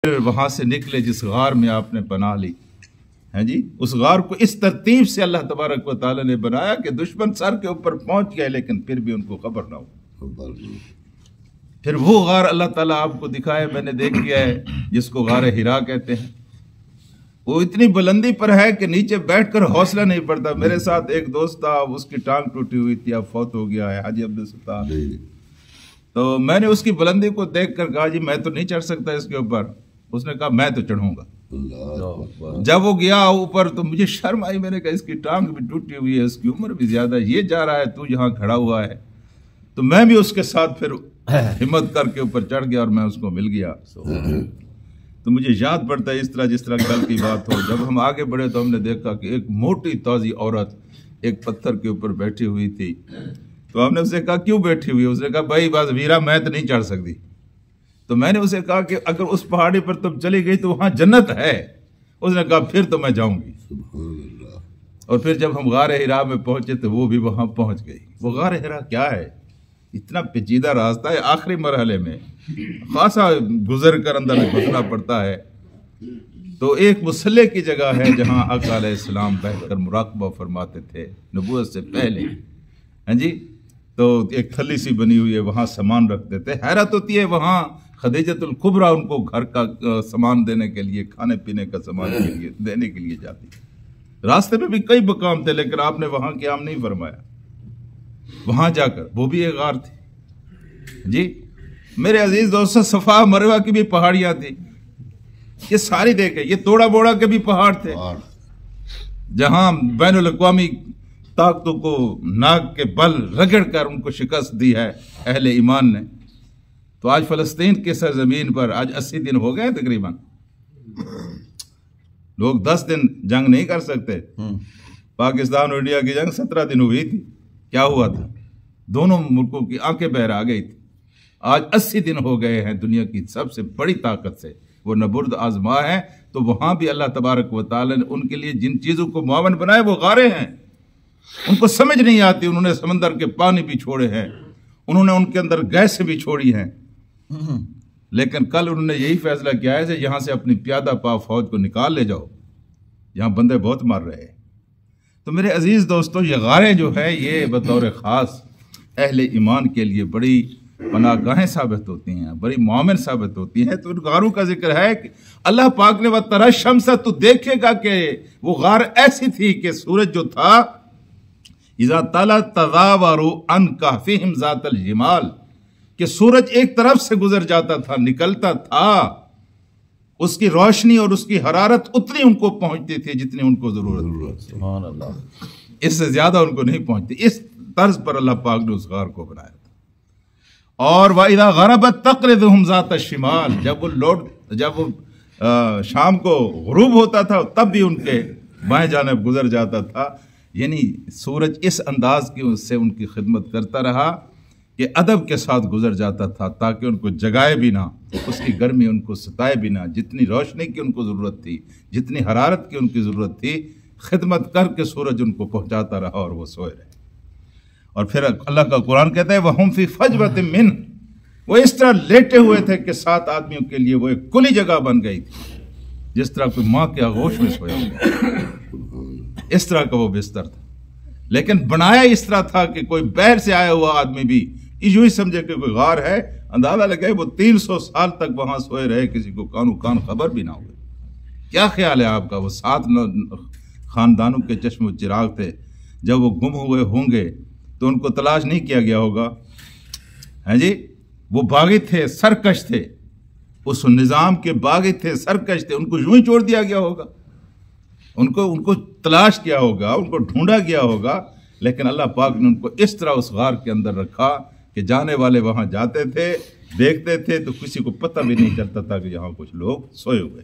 फिर वहां से निकले जिस गार में आपने पनाह ली है जी, उस गार को इस तरतीब से अल्लाह तबारक व तआला ने बनाया कि दुश्मन सर के ऊपर पहुंच गए लेकिन फिर भी उनको खबर ना हो। फिर वो गार अल्लाह ताला आपको दिखाए, मैंने देख लिया है, जिसको गार हिरा कहते हैं। वो इतनी बुलंदी पर है कि नीचे बैठकर हौसला नहीं पड़ता। मेरे साथ एक दोस्त था, उसकी टांग टूटी हुई थी, अब फौत हो गया है, हाजी अब्दुल सत्तार। तो मैंने उसकी बुलंदी को देखकर कहा, जी मैं तो नहीं चढ़ सकता इसके ऊपर। उसने कहा मैं तो चढ़ूंगा। जब वो गया ऊपर तो मुझे शर्म आई। मैंने कहा इसकी टांग भी टूटी हुई है, इसकी उम्र भी ज्यादा है, ये जा रहा है, तू यहाँ खड़ा हुआ है। तो मैं भी उसके साथ फिर हिम्मत करके ऊपर चढ़ गया और मैं उसको मिल गया। तो मुझे याद पड़ता है इस तरह, जिस तरह कल की बात हो, जब हम आगे बढ़े तो हमने देखा कि एक मोटी ताजी औरत एक पत्थर के ऊपर बैठी हुई थी। तो हमने उससे कहा क्यों बैठी हुई है? उसने कहा भाई बस वीरा मैं तो नहीं चढ़ सकती। तो मैंने उसे कहा कि अगर उस पहाड़ी पर तुम चली गई तो वहां जन्नत है। उसने कहा फिर तो मैं जाऊंगी। और फिर जब हम गार हिरा में पहुंचे तो वो भी वहां पहुंच गई। वो गार हिरा क्या है? इतना पेचीदा रास्ता है, आखिरी मरहले में खासा गुजर कर अंदर घुसना पड़ता है। तो एक मुसल्ले की जगह है जहां आका अलैहिस्सलाम बैठकर मुराकबा फरमाते थे नबूवत से पहले, हैं जी। तो एक थली सी बनी हुई है, वहां सामान रखते थे। हैरत होती है, वहां खदीजतुल कुबरा उनको घर का सामान देने के लिए, खाने पीने का सामान के लिए देने के लिए जाती। रास्ते में भी कई मकाम थे लेकिन आपने वहां क़याम नहीं फरमाया। वहां जाकर वो भी एक गार थी जी। मेरे अजीज दोस्तों, सफा मरवा की भी पहाड़ियां थी, ये सारी देखे। ये तोड़ा बोड़ा के भी पहाड़ थे जहां बैनुल अक़वामी ताकतों को नाक के बल रगड़ कर उनको शिकस्त दी है अहले ईमान ने। तो आज फलस्तीन के सरजमीन पर आज 80 दिन हो गए तकरीबन। लोग 10 दिन जंग नहीं कर सकते। पाकिस्तान और इंडिया की जंग 17 दिन हुई थी। क्या हुआ था? दोनों मुल्कों की आंखें बहर आ गई थी। आज 80 दिन हो गए हैं। दुनिया की सबसे बड़ी ताकत से वो नबुर्द आजमा है। तो वहां भी अल्लाह तबारक व तआला ने उनके लिए जिन चीजों को मुआवन बनाए वो गारे हैं। उनको समझ नहीं आती। उन्होंने समंदर के पानी भी छोड़े हैं, उन्होंने उनके अंदर गैस भी छोड़ी हैं। लेकिन कल उन्होंने यही फैसला किया है कि यहां से अपनी प्यादा पा फौज को निकाल ले जाओ, यहां बंदे बहुत मर रहे हैं। तो मेरे अजीज दोस्तों, ये गारें जो है ये बतौर खास अहले ईमान के लिए बड़ी पनाहगाहें साबित होती हैं, बड़ी मोमिन साबित होती हैं। तो उन गारों का जिक्र है कि अल्लाह पाक ने वह तरह शम्सा, तो देखेगा कि वो गार ऐसी थी कि सूरज जो था इज़ा तला तज़ावरु अन कहफ़िहिम ज़ातल जिमाल, कि सूरज एक तरफ से गुजर जाता था, निकलता था, उसकी रोशनी और उसकी हरारत उतनी उनको पहुंचती थी जितनी उनको जरूरत थी। सुभान अल्लाह। इससे ज्यादा उनको नहीं पहुंचती। इस तर्ज पर अल्लाह पाक ने उस गार को बनाया था। और वाइदा गरबत तक़रिज़ुहुम ज़ात शिमाल, जब वो शाम को गुरूब होता था तब भी उनके बाएं जानिब गुजर जाता था। यानी सूरज इस अंदाज की उससे उनकी खिदमत करता रहा कि अदब के साथ गुजर जाता था, ताकि उनको जगाए भी ना, उसकी गर्मी उनको सताए भी ना। जितनी रोशनी की उनको ज़रूरत थी, जितनी हरारत की उनकी ज़रूरत थी, खिदमत करके सूरज उनको पहुंचाता रहा और वो सोए रहे। और फिर अल्लाह का कुरान कहता है वहुम फी फजवतिन मिन, वो इस तरह लेटे हुए थे कि 7 आदमियों के लिए वो एक खुली जगह बन गई थी, जिस तरह कोई माँ के आगोश में सोया हुआ। इस तरह का वो बिस्तर था, लेकिन बनाया इस तरह था कि कोई बाहर से आया हुआ आदमी भी यूं ही समझे कि कोई गार है। अंदाजा लगे वो 300 साल तक वहां सोए रहे, किसी को कानू कान खबर भी ना हुई। क्या ख्याल है आपका? वो 7 खानदानों के चश्मो चिराग थे। जब वो गुम हुए होंगे तो उनको तलाश नहीं किया गया होगा, हैं जी। वो बागी थे, सरकश थे, उस निज़ाम के बागी थे, सरकश थे। उनको यूं ही छोड़ दिया गया होगा? उनको तलाश किया होगा, उनको ढूंढा गया होगा। लेकिन अल्लाह पाक ने उनको इस तरह उस गार के अंदर रखा कि जाने वाले वहां जाते थे, देखते थे तो किसी को पता भी नहीं चलता था कि यहाँ कुछ लोग सोए हुए।